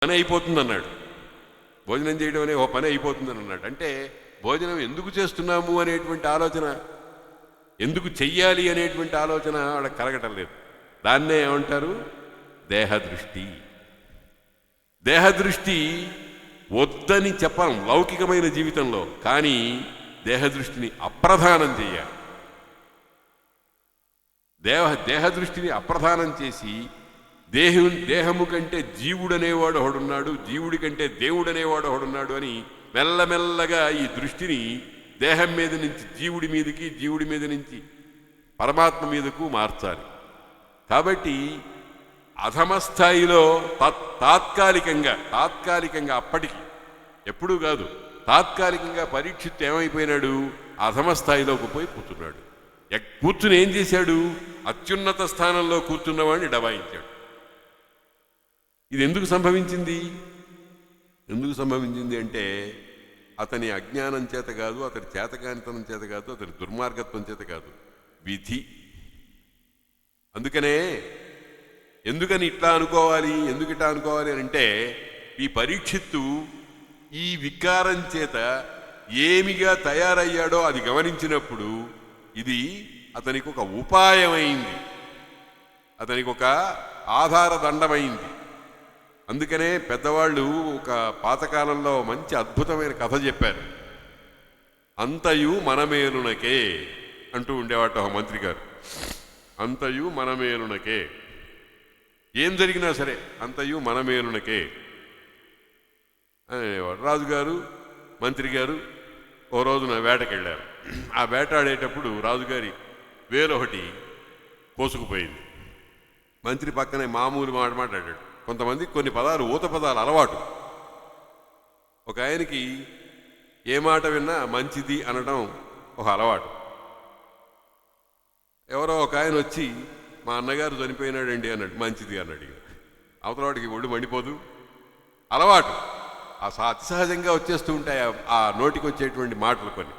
పని అయిపోతుంది అన్నాడు. భోజనం చేయడం అనే ఓ పని అయిపోతుందని అన్నాడు. అంటే భోజనం ఎందుకు చేస్తున్నాము అనేటువంటి ఆలోచన, ఎందుకు చెయ్యాలి అనేటువంటి ఆలోచన వాళ్ళకి కలగటం లేదు. దాన్నే ఏమంటారు? దేహదృష్టి. దేహదృష్టి వద్దని చెప్పం లౌకికమైన జీవితంలో, కానీ దేహదృష్టిని అప్రధానం చేయాలి. దేహదృష్టిని అప్రధానం చేసి దేహము కంటే జీవుడనేవాడు ఒకడున్నాడు, జీవుడి కంటే దేవుడనేవాడు ఒకడున్నాడు అని మెల్లమెల్లగా ఈ దృష్టిని దేహం మీద నుంచి జీవుడి మీదకి, జీవుడి మీద నుంచి పరమాత్మ మీదకు మార్చాలి. కాబట్టి అధమ స్థాయిలో తాత్కాలికంగా అప్పటికి ఎప్పుడూ కాదు, తాత్కాలికంగా పరీక్షిత్తు ఏమైపోయినాడు? అధమ స్థాయిలోకి పోయి కూర్చున్నాడు. కూర్చుని ఏం చేశాడు? అత్యున్నత స్థానంలో కూర్చున్నవాడిని డబాయించాడు. ఇది ఎందుకు సంభవించింది? ఎందుకు సంభవించింది అంటే అతని అజ్ఞానం చేత కాదు, అతని చేతకానితనం చేత కాదు, అతని దుర్మార్గత్వం చేత కాదు, విధి. అందుకనే ఎందుకని ఇట్లా అనుకోవాలి, ఎందుకు ఇట్లా అనుకోవాలి అని అంటే ఈ పరీక్షిత్తు ఈ వికారం చేత ఏమిగా తయారయ్యాడో అది గమనించినప్పుడు ఇది అతనికి ఒక ఉపాయమైంది, అతనికి ఒక ఆధార దండమైంది. అందుకనే పెద్దవాళ్ళు ఒక పాతకాలంలో మంచి అద్భుతమైన కథ చెప్పారు. అంతయు మనమేలునకే అంటూ ఉండేవాట ఒక మంత్రి గారు. అంతయు మనమేలునకే, ఏం జరిగినా సరే అంతయు మనమేలునకే అనేవాడు. రాజుగారు మంత్రి గారు ఓ రోజున వేటకెళ్ళారు. ఆ వేటాడేటప్పుడు రాజుగారి వేరొకటి కోసుకుపోయింది. మంత్రి పక్కనే మామూలు మాట్లాడాడు. కొంతమంది కొన్ని పదాలు ఊత పదాలు అలవాటు. ఒక ఆయనకి ఏ మాట విన్నా మంచిది అనడం ఒక అలవాటు. ఎవరో ఒక ఆయన వచ్చి మా అన్నగారు చనిపోయినాడండి అన్నాడు. మంచిది అన్నాడు. అవతలవాడికి ఒళ్ళు మండిపోదు, అలవాటు. అతి సహజంగా వచ్చేస్తూ ఉంటాయి ఆ నోటికి వచ్చేటువంటి మాటలు కొన్ని.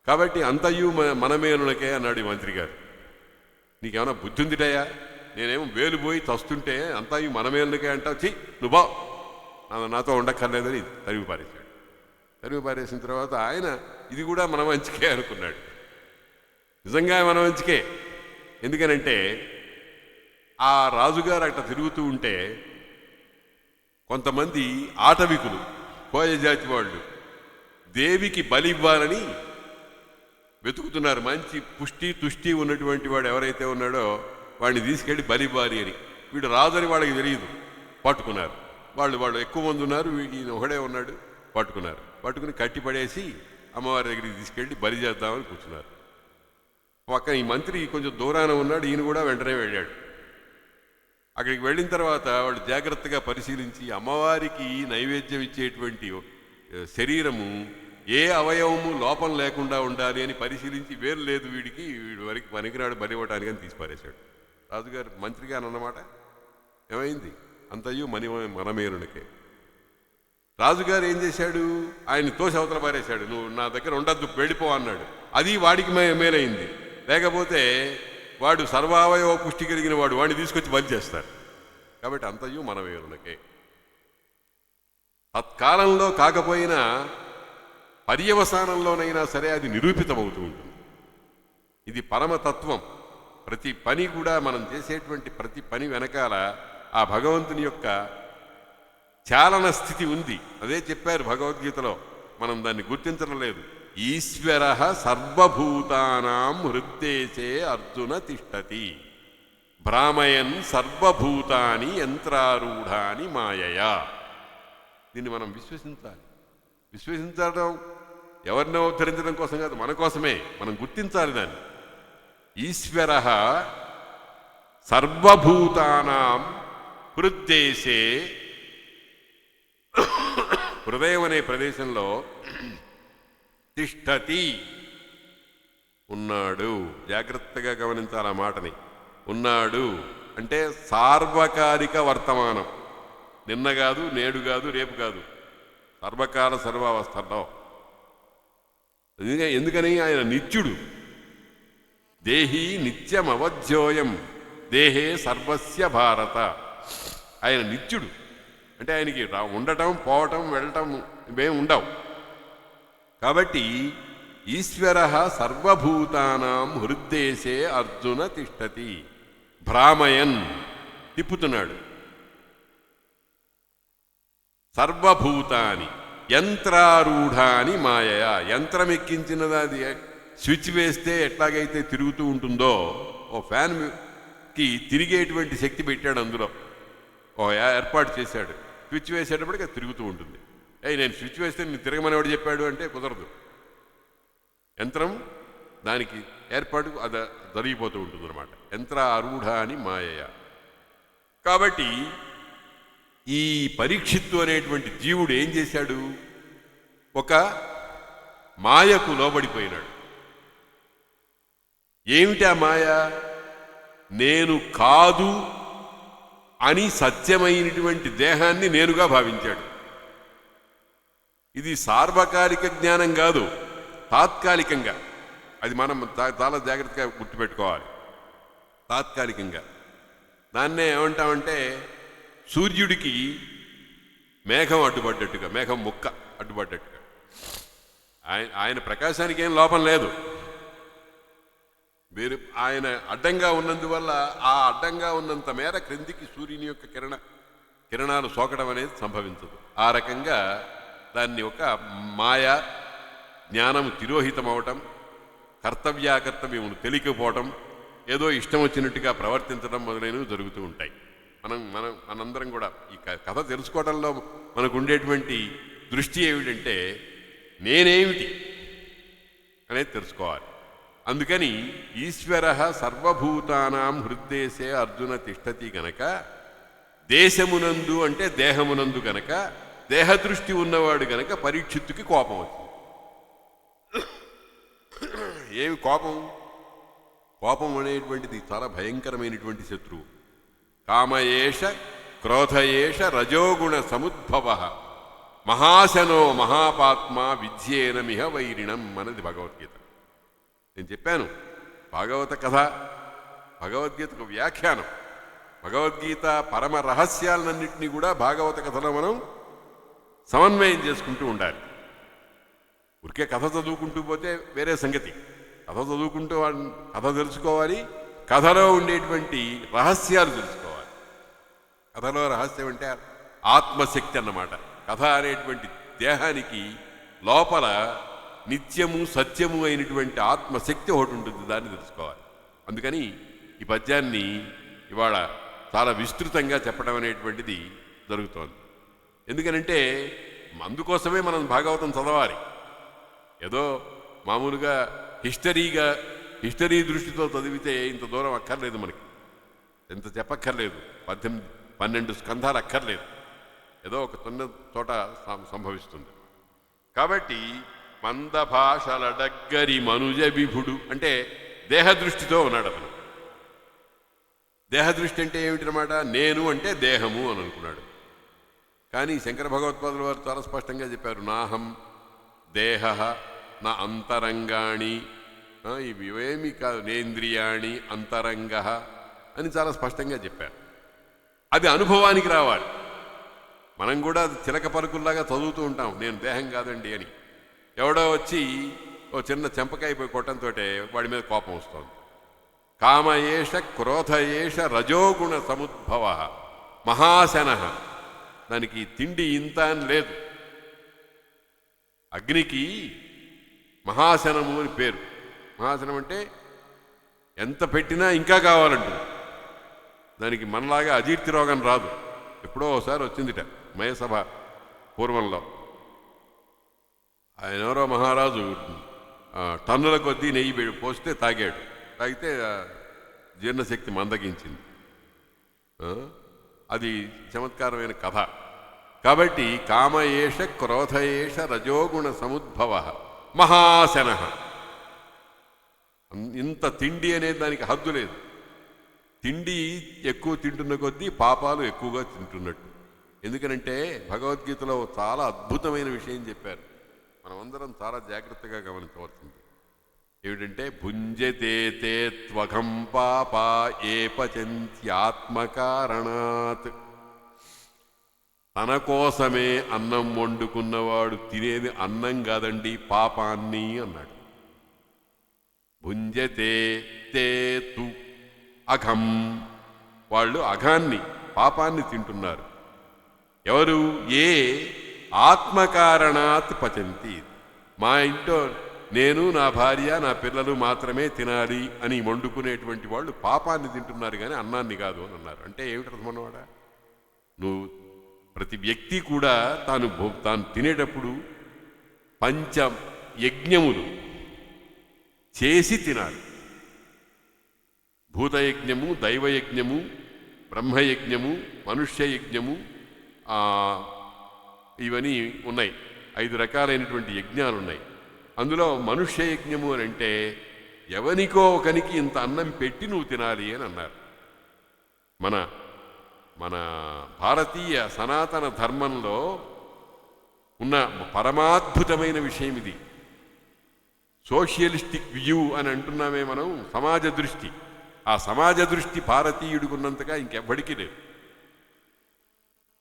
కాబట్టి అంతయు మనమేనులకే అన్నాడు ఈ మంత్రి గారు. నీకేమైనా బుద్ధి ఉందిటయా? నేనేమో వేలు పోయి తస్తుంటే అంతయు మనమేనులకే అంటావు, చి నువ్వు నాతో ఉండక్కర్లేదని తరిమి పారేశాడు. తరిమి పారేసిన తర్వాత ఆయన ఇది కూడా మన మంచికే అనుకున్నాడు. నిజంగా మన మంచికే. ఎందుకనంటే ఆ రాజుగారు అట్లా తిరుగుతూ ఉంటే కొంతమంది ఆటవికులు, కోయ జాతి వాళ్ళు దేవికి బలి ఇవ్వాలని వెతుకుతున్నారు. మంచి పుష్టి తుష్టి ఉన్నటువంటి వాడు ఎవరైతే ఉన్నాడో వాడిని తీసుకెళ్ళి బలి ఇవ్వాలి అని. వీడు రాజని వాళ్ళకి తెలియదు. పట్టుకున్నారు. వాళ్ళు ఎక్కువ మంది ఉన్నారు, ఈయన ఒకడే ఉన్నాడు. పట్టుకుని కట్టి పడేసి అమ్మవారి దగ్గరికి తీసుకెళ్ళి బలి చేద్దామని కూర్చున్నారు. పక్కన ఈ మంత్రి కొంచెం దూరాన ఉన్నాడు. ఈయన కూడా వెంటనే వెళ్ళాడు. అక్కడికి వెళ్ళిన తర్వాత వాళ్ళు జాగ్రత్తగా పరిశీలించి అమ్మవారికి నైవేద్యం ఇచ్చేటువంటి శరీరము ఏ అవయవము లోపం లేకుండా ఉండాలి అని పరిశీలించి వేరు లేదు వీడి వరకు పనికిరాడు బలి ఇవ్వడానికి అని తీసిపారేశాడు. రాజుగారు మంత్రి గారు అన్నమాట ఏమైంది? అంతయు మనమేరునికే. రాజుగారు ఏం చేశాడు? ఆయన తోసి అవతల పారేశాడు. నువ్వు నా దగ్గర ఉండద్దు, వెళ్ళిపో అన్నాడు. అది వాడికి మేలైంది. లేకపోతే వాడు సర్వావయవ పుష్టి కలిగిన వాడిని తీసుకొచ్చి బలి చేస్తారు. కాబట్టి అంతయు మనమేరునికే. తత్కాలంలో కాకపోయినా పర్యవసానంలోనైనా సరే అది నిరూపితమవుతూ ఉంటుంది. ఇది పరమతత్వం. ప్రతి పని కూడా మనం చేసేటువంటి ప్రతి పని వెనకాల ఆ భగవంతుని యొక్క చాలన స్థితి ఉంది. అదే చెప్పారు భగవద్గీతలో. మనం దాన్ని గుర్తించడం లేదు. ఈశ్వర సర్వభూతానాం హృద్దేశే అర్జున తిష్టతి భ్రామయన్ సర్వభూతాని యంత్రారూఢాని మాయయా. దీన్ని మనం విశ్వసించాలి. విశ్వసించడం ఎవరినో ఉద్ధరించడం కోసం కాదు, మన కోసమే. మనం గుర్తించాలి దాన్ని. ఈశ్వర సర్వభూతానాం హృద్దేశే, హృదయం అనే ప్రదేశంలో తిష్టతి ఉన్నాడు. జాగ్రత్తగా గమనించాలి ఆ మాటని. ఉన్నాడు అంటే సార్వకాలిక వర్తమానం. నిన్న కాదు, నేడు కాదు, రేపు కాదు, సర్వకాల సర్వావస్థలో. ఎందుకని ఆయన నిత్యుడు. దేహి నిత్యమవధ్యోయం దేహే సర్వస్య భారత. ఆయన నిత్యుడు. అంటే ఆయనకి ఉండటం పోవటం వెళ్ళటం ఇవేం ఉండవు. కాబట్టి ఈశ్వర సర్వభూతానాం హృద్దేశే అర్జున తిష్టతి భ్రామయన్ తిప్పుతున్నాడు. సర్వభూతాని యంత్రారూఢాని మాయయా, యంత్రం ఎక్కించినది. అది స్విచ్ వేస్తే ఎట్లాగైతే తిరుగుతూ ఉంటుందో, ఓ ఫ్యాన్కి తిరిగేటువంటి శక్తి పెట్టాడు, అందులో ఓ ఏర్పాటు చేశాడు. స్విచ్ వేసేటప్పటికి అది తిరుగుతూ ఉంటుంది. నేను స్విచ్ వేస్తే నేను తిరగమనేవాడు చెప్పాడు అంటే కుదరదు. యంత్రం దానికి ఏర్పాటు అది జరిగిపోతూ ఉంటుంది అనమాట. యంత్ర ఆరూఢాని మాయయ. కాబట్టి ఈ పరీక్షిత్తు అనేటువంటి జీవుడు ఏం చేశాడు? ఒక మాయకు లోబడిపోయినాడు. ఏమిటా మాయ? నేను కాదు అని సత్యమైనటువంటి దేహాన్ని నేనుగా భావించాడు. ఇది సార్వకాలిక జ్ఞానం కాదు, తాత్కాలికంగా. అది మనం చాలా జాగ్రత్తగా గుర్తుపెట్టుకోవాలి. తాత్కాలికంగా దాన్నే ఏమంటామంటే, సూర్యుడికి మేఘం అడ్డుపడ్డట్టుగా, మేఘం ముక్క అడ్డుపడ్డట్టుగా. ఆయన ప్రకాశానికి ఏం లోపం లేదు. ఆయన అడ్డంగా ఉన్నందువల్ల ఆ అడ్డంగా ఉన్నంత మేర క్రిందికి సూర్యుని యొక్క కిరణాలు సోకడం అనేది సంభవించదు. ఆ రకంగా దాన్ని ఒక మాయా జ్ఞానము తిరోహితం అవటం, కర్తవ్యాకర్తవ్యమును తెలియకపోవటం, ఏదో ఇష్టం వచ్చినట్టుగా ప్రవర్తించడం మొదలైనవి జరుగుతూ ఉంటాయి. మనందరం కూడా ఈ కథ తెలుసుకోవడంలో మనకు ఉండేటువంటి దృష్టి ఏమిటంటే, నేనేమిటి అనేది తెలుసుకోవాలి. అందుకని ఈశ్వర సర్వభూతానాం హృద్దేశే అర్జున తిష్టతి గనక, దేశమునందు అంటే దేహమునందు గనక, దేహదృష్టి ఉన్నవాడు గనక పరీక్షిత్తుకి కోపం వచ్చింది. ఏమి కోపం? కోపం అనేటువంటిది చాలా భయంకరమైనటువంటి శత్రువు. కామయేష క్రోధయేష రజోగుణ సముద్భవ మహాశనో మహాపాత్మ విద్యేనమిహ వైరిణం అన్నది భగవద్గీత. నేను చెప్పాను, భాగవత కథ భగవద్గీతకు వ్యాఖ్యానం. భగవద్గీత పరమ రహస్యాలన్నింటినీ కూడా భాగవత కథలో మనం సమన్వయం చేసుకుంటూ ఉండాలి. ఊరికే కథ చదువుకుంటూ పోతే వేరే సంగతి. కథ చదువుకుంటూ కథ తెలుసుకోవాలి, కథలో ఉండేటువంటి రహస్యాలు తెలుసుకోవాలి. కథలో రహస్యం అంటే ఆత్మశక్తి అన్నమాట. కథ అనేటువంటి దేహానికి లోపల నిత్యము సత్యము అయినటువంటి ఆత్మశక్తి ఒకటి ఉంటుంది, దాన్ని తెలుసుకోవాలి. అందుకని ఈ పద్యాన్ని ఇవాళ చాలా విస్తృతంగా చెప్పడం అనేటువంటిది జరుగుతోంది. ఎందుకనంటే అందుకోసమే మనం భాగవతం చదవాలి. ఏదో మామూలుగా హిస్టరీ దృష్టితో చదివితే ఇంత దూరం అక్కర్లేదు, మనకి ఎంత చెప్పక్కర్లేదు. 12 స్కంధాలు అక్కర్లేదు, ఏదో ఒక చిన్న చోట సంభవిస్తుంది. కాబట్టి మందభాషలడగ్గరి మనుజ విభుడు అంటే దేహదృష్టితో ఉన్నాడు అతను. దేహదృష్టి అంటే ఏమిటన్నమాట? నేను అంటే దేహము అని అనుకున్నాడు. కానీ శంకర భగవత్పాదుల వారు చాలా స్పష్టంగా చెప్పారు, నాహం దేహ నా అంతరంగాణి, ఇవేమి కాదు, నేంద్రియాణి అంతరంగ అని చాలా స్పష్టంగా చెప్పారు. అది అనుభవానికి రావాలి. మనం కూడా చిలక పలుకుల్లాగా చదువుతూ ఉంటాం, నేను దేహం కాదండి అని. ఎవడో వచ్చి ఓ చిన్న చెంపకాయ పోయి కొట్టంతో వాడి మీద కోపం వస్తుంది. కామయేష క్రోధయేష రజోగుణ సముద్భవ మహాశన. దానికి తిండి ఇంత అని లేదు. అగ్నికి మహాశనము అని పేరు. మహాశనం అంటే ఎంత పెట్టినా ఇంకా కావాలంటుంది. దానికి మనలాగా అజీర్తి రోగం రాదు. ఎప్పుడో ఒకసారి వచ్చిందిట మయసభ పూర్వంలో. ఆయన ఎవరో మహారాజు టన్నుల కొద్దీ నెయ్యి పోస్తే తాగాడు. తాగితే జీర్ణశక్తి మందగించింది. అది చమత్కారమైన కథ. కాబట్టి కామయేష క్రోధయేష రజోగుణ సముద్భవ మహాశన. ఇంత తిండి అనేది దానికి హద్దు లేదు. తిండి ఎక్కువ తింటున్న కొద్దీ పాపాలు ఎక్కువగా తింటున్నట్టు. ఎందుకనంటే భగవద్గీతలో చాలా అద్భుతమైన విషయం చెప్పారు, మనమందరం చాలా జాగ్రత్తగా గమనించవలసింది. ఏమిటంటే భుంజతే తే త్వఘం పాపా ఏ పచంత్యాత్మకారణాత్. తన కోసమే అన్నం వండుకున్నవాడు తినేది అన్నం కాదండి, పాపాన్ని అన్నాడు. భుంజతే తే తు అఘం, వాళ్ళు అఘాన్ని, పాపాన్ని తింటున్నారు. ఎవరు? ఏ ఆత్మకారణాత్ పచంతి. మా ఇంట్లో నేను, నా భార్య, నా పిల్లలు మాత్రమే తినాలి అని వండుకునేటువంటి వాళ్ళు పాపాన్ని తింటున్నారు కానీ అన్నాన్ని కాదు అని అన్నారు. అంటే ఏమిటి అర్థమన్నవాడా? నువ్వు ప్రతి వ్యక్తి కూడా తాను తినేటప్పుడు పంచ యజ్ఞములు చేసి తినాలి. భూతయజ్ఞము, దైవయజ్ఞము, బ్రహ్మయజ్ఞము, మనుష్యయజ్ఞము, ఇవన్నీ ఉన్నాయి. 5 రకాలైనటువంటి యజ్ఞాలు ఉన్నాయి. అందులో మనుష్య యజ్ఞము అని అంటే ఎవనికో ఒకనికి ఇంత అన్నం పెట్టి నువ్వు తినాలి అని అన్నారు. మన మన భారతీయ సనాతన ధర్మంలో ఉన్న పరమాద్భుతమైన విషయం ఇది. సోషియలిస్టిక్ వ్యూ అని అంటున్నామే మనం, సమాజ దృష్టి. ఆ సమాజ దృష్టి భారతీయుడికి ఉన్నంతగా ఇంకెవ్వడికి లేదు.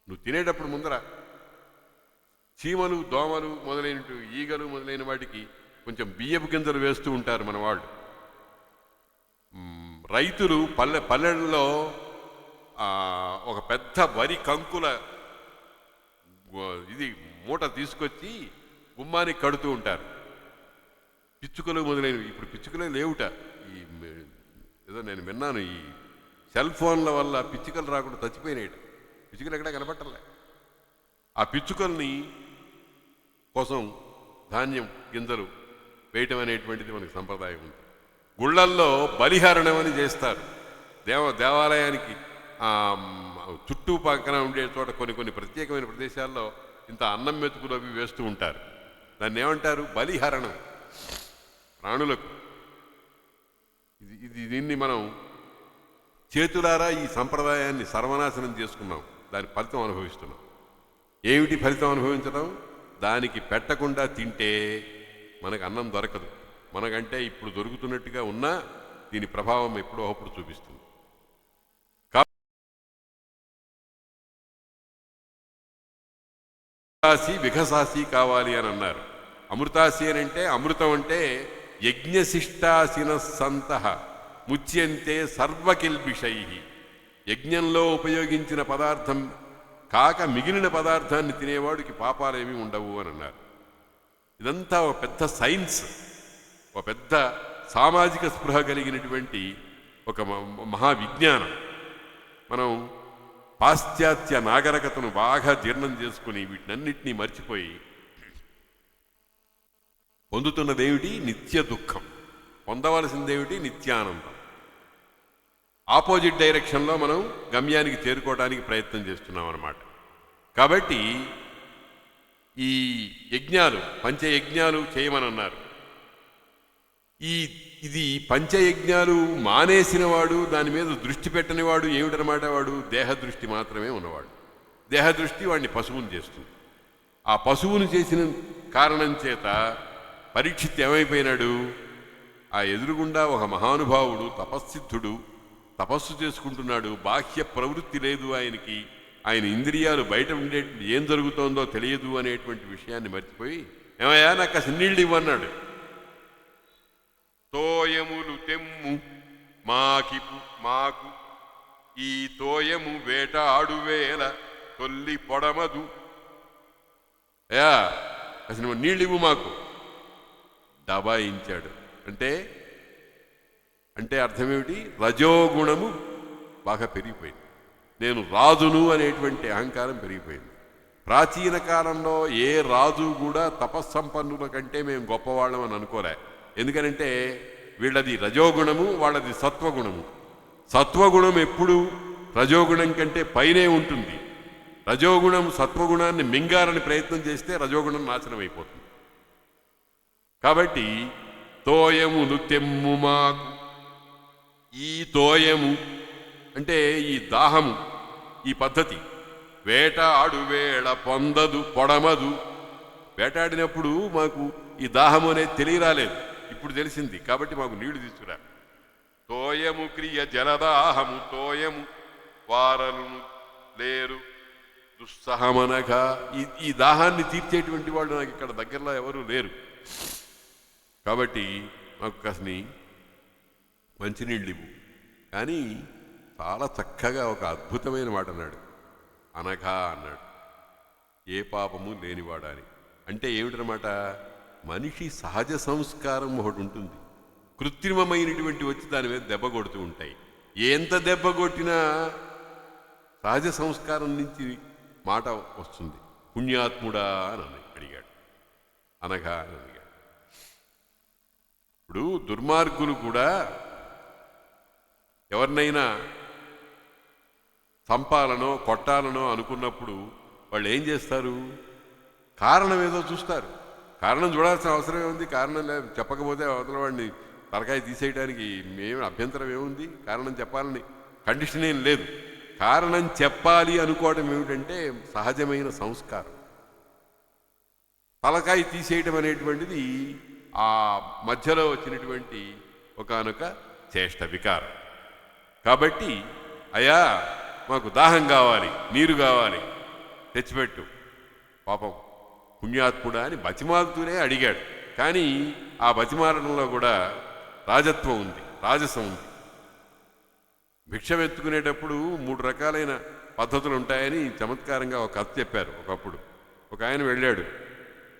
నువ్వు తినేటప్పుడు ముందర చీమలు, దోమలు మొదలైనటు, ఈగలు మొదలైన వాటికి కొంచెం బియ్యపు గింజలు వేస్తూ ఉంటారు మన వాళ్ళు. రైతులు పల్లెల్లో ఒక పెద్ద వరి కంకుల ఇది మూట తీసుకొచ్చి గుమ్మానికి కడుతూ ఉంటారు. పిచ్చుకలు మొదలైనవి. ఇప్పుడు పిచ్చుకలే లేవుట. ఏదో నేను విన్నాను, ఈ సెల్ ఫోన్ల వల్ల పిచ్చుకలు రాకుండా చచ్చిపోయినాయి. పిచ్చుకలు ఎక్కడా కనపట్టలే. ఆ పిచ్చుకల్ని కోసం ధాన్యం గింజలు వేయటం అనేటువంటిది మనకి సంప్రదాయం ఉంది. గుళ్ళల్లో బలిహరణం అని చేస్తారు. దేవాలయానికి చుట్టూ పక్కన ఉండే చోట కొన్ని ప్రత్యేకమైన ప్రదేశాల్లో ఇంత అన్నం మెతుకులు అవి వేస్తూ ఉంటారు. దాన్ని ఏమంటారు? బలిహరణం, ప్రాణులకు. దీన్ని మనం చేతులారా ఈ సంప్రదాయాన్ని సర్వనాశనం చేసుకున్నాం. దాని ఫలితం అనుభవిస్తున్నాం. ఏమిటి ఫలితం అనుభవించడం? దానికి పెట్టకుండా తింటే మనకు అన్నం దొరకదు. మనకంటే ఇప్పుడు దొరుకుతున్నట్టుగా ఉన్నా దీని ప్రభావం ఎప్పుడో అప్పుడు చూపిస్తుంది. విఘసాసి కావాలి అని అన్నారు. అమృతాసి అని అంటే, అమృతం అంటే యజ్ఞశిష్టాసిన సంత ముచ్యంతే సర్వకిల్బిషై. యజ్ఞంలో ఉపయోగించిన పదార్థం కాక మిగిలిన పదార్థాన్ని తినేవాడికి పాపాలేమీ ఉండవు అని అన్నారు. ఇదంతా ఒక పెద్ద సైన్స్, ఒక పెద్ద సామాజిక స్పృహ కలిగినటువంటి ఒక మహావిజ్ఞానం. మనం పాశ్చాత్య నాగరికతను బాగా జీర్ణం చేసుకుని వీటినన్నిటినీ మర్చిపోయి పొందుతున్నదేమిటి? నిత్య దుఃఖం. పొందవలసిందేమిటి? నిత్యానందం. ఆపోజిట్ డైరెక్షన్లో మనం గమ్యానికి చేరుకోవడానికి ప్రయత్నం చేస్తున్నాం అన్నమాట. కాబట్టి ఈ యజ్ఞాలు, పంచయజ్ఞాలు చేయమనన్నారు. ఇది పంచయజ్ఞాలు మానేసిన వాడు, దాని మీద దృష్టి పెట్టని వాడు ఏమిటనమాట? వాడు దేహదృష్టి మాత్రమే ఉన్నవాడు. దేహదృష్టి వాడిని పశువుని చేస్తుంది. ఆ పశువును చేసిన కారణం చేత పరీక్షిత్ ఏమైపోయినాడు? ఆ ఎదురుగుండా ఒక మహానుభావుడు, తపస్సిద్ధుడు, తపస్సు చేసుకుంటున్నాడు. బాహ్య ప్రవృత్తి లేదు ఆయనకి. ఆయన ఇంద్రియాలు బయట ఉండే ఏం జరుగుతోందో తెలియదు అనేటువంటి విషయాన్ని మర్చిపోయి, ఏమయ్యా నాకు కాస్త నీళ్ళు ఇవ్వన్నాడు. తోయములు తెమ్ము మాకు ఈ తోయము వేటాడు వేల తొల్లి పొడమదు. అయ్యా అసలు నీళ్ళివ్వు మాకు. దబాయించాడు. అంటే అర్థమేమిటి? రజోగుణము బాగా పెరిగిపోయింది. నేను రాజును అనేటువంటి అహంకారం పెరిగిపోయింది. ప్రాచీన కాలంలో ఏ రాజు కూడా తపస్సంపన్నుల కంటే మేము గొప్పవాళ్ళం అని అనుకోలే. ఎందుకనంటే వీళ్ళది రజోగుణము, వాళ్ళది సత్వగుణము. సత్వగుణం ఎప్పుడు రజోగుణం కంటే పైనే ఉంటుంది. రజోగుణం సత్వగుణాన్ని మింగాలని ప్రయత్నం చేస్తే రజోగుణం నాశనం అయిపోతుంది. కాబట్టి తోయములు తెమ్ము మాకు. ఈ తోయము అంటే ఈ దాహము, ఈ పద్ధతి. వేటాడు వేళ పొందదు పొడమదు. వేటాడినప్పుడు మాకు ఈ దాహము అనేది తెలియరాలేదు, ఇప్పుడు తెలిసింది. కాబట్టి మాకు నీళ్లు తీసుకురా. తోయము క్రియ జలదాహము తోయము వారలు లేరు దుస్సహమనగా ఈ దాహాన్ని తీర్చేటువంటి వాళ్ళు నాకు ఇక్కడ దగ్గరలో ఎవరు లేరు, కాబట్టి మాకు కాస్ని మంచినీళ్ళు ఇవ్వు. కానీ చాలా చక్కగా ఒక అద్భుతమైన మాట అన్నాడు. అనఘా అన్నాడు, ఏ పాపము లేనివాడా అని. అంటే ఏమిటనమాట, మనిషి సహజ సంస్కారం ఒకటి ఉంటుంది, కృత్రిమమైనటువంటి వచ్చి దాని మీద దెబ్బ కొడుతూ ఉంటాయి. ఎంత దెబ్బ కొట్టినా సహజ సంస్కారం నుంచి మాట వస్తుంది. పుణ్యాత్ముడా అని అడిగాడు, అనగా అని అడిగాడు. ఇప్పుడు దుర్మార్గులు కూడా ఎవరినైనా చంపాలనో కొట్టాలనో అనుకున్నప్పుడు వాళ్ళు ఏం చేస్తారు, కారణం ఏదో చూస్తారు. కారణం చూడాల్సిన అవసరం ఏముంది, కారణం లేదు చెప్పకపోతే అవతల వాడిని తలకాయ తీసేయడానికి మేము అభ్యంతరం ఏముంది, కారణం చెప్పాలని కండిషన్ ఏం లేదు. కారణం చెప్పాలి అనుకోవడం ఏమిటంటే సహజమైన సంస్కారం. తలకాయ తీసేయడం అనేటువంటిది ఆ మధ్యలో వచ్చినటువంటి ఒకానొక చేష్ట వికారం. కాబట్టి అయ్యా మాకు దాహం కావాలి, నీరు కావాలి, తెచ్చిపెట్టు. పాపం పుణ్యాత్ముడా అని బతిమాలుతూనే అడిగాడు. కానీ ఆ బతిమాలడంలో కూడా రాజత్వం ఉంది, రాజసం ఉంది. భిక్షం ఎత్తుకునేటప్పుడు 3 రకాలైన పద్ధతులు ఉంటాయని చమత్కారంగా ఒక కథ చెప్పారు. ఒకప్పుడు ఒక ఆయన వెళ్ళాడు,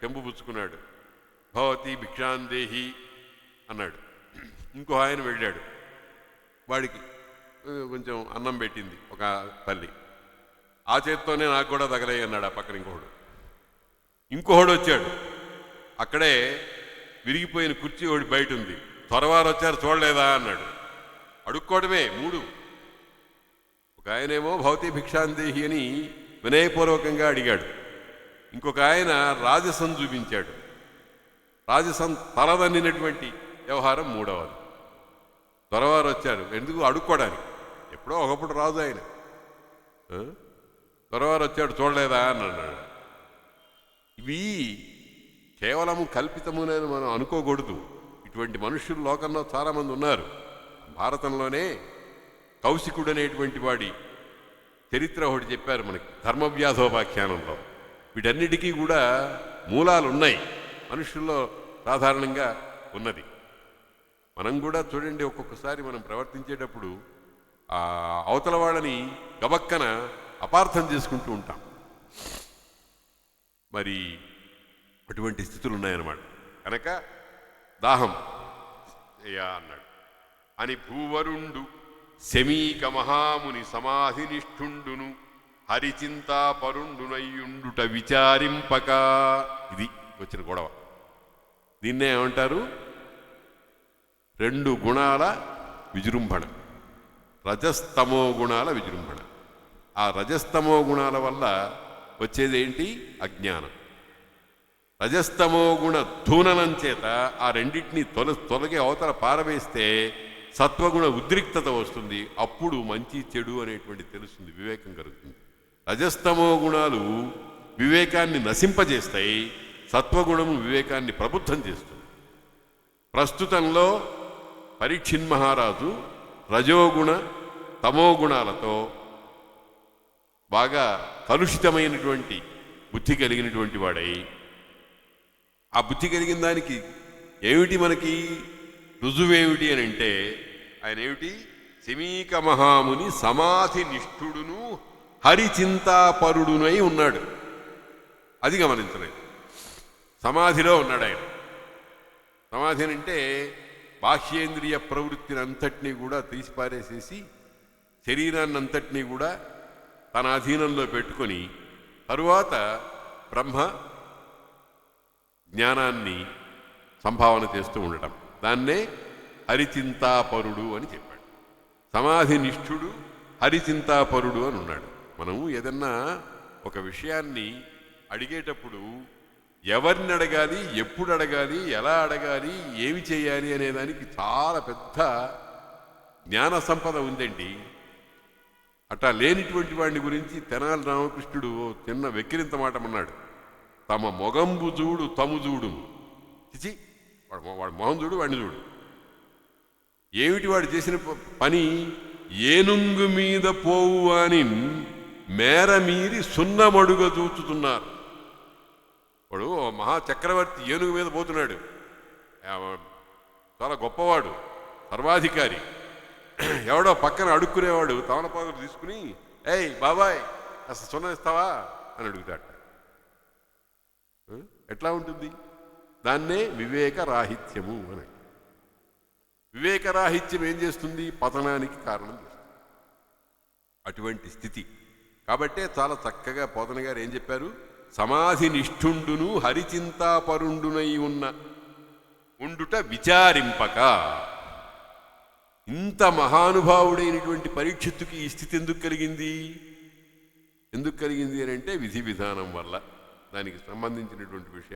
చెంబు పుచ్చుకున్నాడు, భవతి భిక్షాందేహి అన్నాడు. ఇంకో ఆయన వెళ్ళాడు, వాడికి కొంచెం అన్నం పెట్టింది ఒక తల్లి, ఆ చేత్తోనే నాకు కూడా తగలే అన్నాడు ఆ పక్కన ఇంకోడు వచ్చాడు, అక్కడే విరిగిపోయిన కుర్చీ ఒకటి బయట ఉంది, త్వరవారు వచ్చారు చూడలేదా అన్నాడు. అడుక్కోవడమే 3. ఒక ఆయనేమో భవతి భిక్షాందేహి అని వినయపూర్వకంగా అడిగాడు. ఇంకొక ఆయన రాజసం చూపించాడు, రాజసం తలదన్నినటువంటి వ్యవహారం 3వది. త్వరవారు వచ్చారు ఎందుకు, అడుక్కోవడానికి. ఎప్పుడో ఒకప్పుడు రాజు ఆయన, త్వరవారు వచ్చాడు చూడలేదా అని అన్నాడు. ఇవి కేవలము కల్పితమునని మనం అనుకోకూడదు. ఇటువంటి మనుషులు లోకంలో చాలామంది ఉన్నారు. భారతంలోనే కౌశికుడు అనేటువంటి వాడి చరిత్ర ఒకటి చెప్పారు మనకి ధర్మవ్యాధోపాఖ్యానంలో. వీటన్నిటికీ కూడా మూలాలు ఉన్నాయి, మనుషుల్లో సాధారణంగా ఉన్నది. మనం కూడా చూడండి, ఒక్కొక్కసారి మనం ప్రవర్తించేటప్పుడు ఆ అవతల వాళ్ళని గబక్కన అపార్థం చేసుకుంటూ ఉంటాం. మరి అటువంటి స్థితులు ఉన్నాయన్నమాట. కనుక దాహం అయ్యా అన్నాడు. అని భూవరుండు శమీక మహాముని సమాధినిష్ఠుండును హరిచింతా పరుండునయ్యుండుట విచారింపక. ఇది వచ్చిన గొడవ. దీన్నే ఏమంటారు, 2 గుణాల విజృంభణ, రజస్తమో గుణాల విజృంభణ. ఆ రజస్తమో గుణాల వల్ల వచ్చేదేంటి, అజ్ఞానం. రజస్తమో గుణ ధూననం చేత ఆ రెండింటినీ తొలగి అవతల పారవేస్తే సత్వగుణ ఉద్రిక్తత వస్తుంది. అప్పుడు మంచి చెడు అనేటువంటి తెలుస్తుంది, వివేకం కలుగుతుంది. రజస్తమో గుణాలు వివేకాన్ని నశింపజేస్తాయి, సత్వగుణము వివేకాన్ని ప్రబుద్ధం చేస్తుంది. ప్రస్తుతంలో పరీక్షిన్ మహారాజు రజోగుణ తమోగుణాలతో బాగా కలుషితమైనటువంటి బుద్ధి కలిగినటువంటి వాడై, ఆ బుద్ధి కలిగిన దానికి ఏమిటి మనకి రుజువేమిటి అని అంటే, ఆయన ఏమిటి, శమీక మహాముని సమాధి నిష్ఠుడును హరిచింతాపరుడునై ఉన్నాడు. అది గమనించలేదు. సమాధిలో ఉన్నాడు ఆయన. సమాధి అంటే బాహ్యేంద్రియ ప్రవృత్తిని అంతటినీ కూడా తీసిపారేసేసి శరీరాన్ని అంతటినీ కూడా తన అధీనంలో పెట్టుకొని తరువాత బ్రహ్మ జ్ఞానాన్ని సంభావన చేస్తూ ఉండటం, దాన్నే హరిచింతాపరుడు అని చెప్పాడు. సమాధి నిష్ఠుడు హరిచింతాపరుడు అని ఉన్నాడు. మనము ఏదన్నా ఒక విషయాన్ని అడిగేటప్పుడు ఎవరిని అడగాలి, ఎప్పుడు అడగాలి, ఎలా అడగాలి, ఏమి చేయాలి అనేదానికి చాలా పెద్ద జ్ఞాన సంపద ఉందండి. అట్లా లేనిటువంటి వాడిని గురించి తెనాలి రామకృష్ణుడు చిన్న వెక్కిరింత మాట అన్నాడు. తమ మొగంబు చూడు తము చూడు. చిచి, వాడు మొహం చూడు, వాడిని చూడు. ఏమిటి వాడు చేసిన పని, ఏనుంగు మీద పోవు అని మేర మీరి సున్నమడుగ చూచుతున్నారు. వాడు మహా చక్రవర్తి ఏనుగు మీద పోతున్నాడు, చాలా గొప్పవాడు, సర్వాధికారి. ఎవడో పక్కన అడుక్కునేవాడు తమలపాకులు తీసుకుని, ఏయ్ బాబాయ్ అసలు సున్నం ఇస్తావా అని అడుగుతాడు. ఎట్లా ఉంటుంది? దాన్నే వివేకరాహిత్యము అని. వివేకరాహిత్యం ఏం చేస్తుంది? పతనానికి కారణం చేస్తుంది. అటువంటి స్థితి. కాబట్టే చాలా చక్కగా పోతన గారు ఏం చెప్పారు? సమాధి నిష్ఠుండును హరిచింతాపరుండునై ఉండుట విచారింపక. ఇంత మహానుభావుడైనటువంటి పరీక్షిత్తుకి ఈ స్థితి ఎందుకు కలిగింది? ఎందుకు కలిగింది అని అంటే విధి విధానం వల్ల. దానికి సంబంధించినటువంటి విషయం.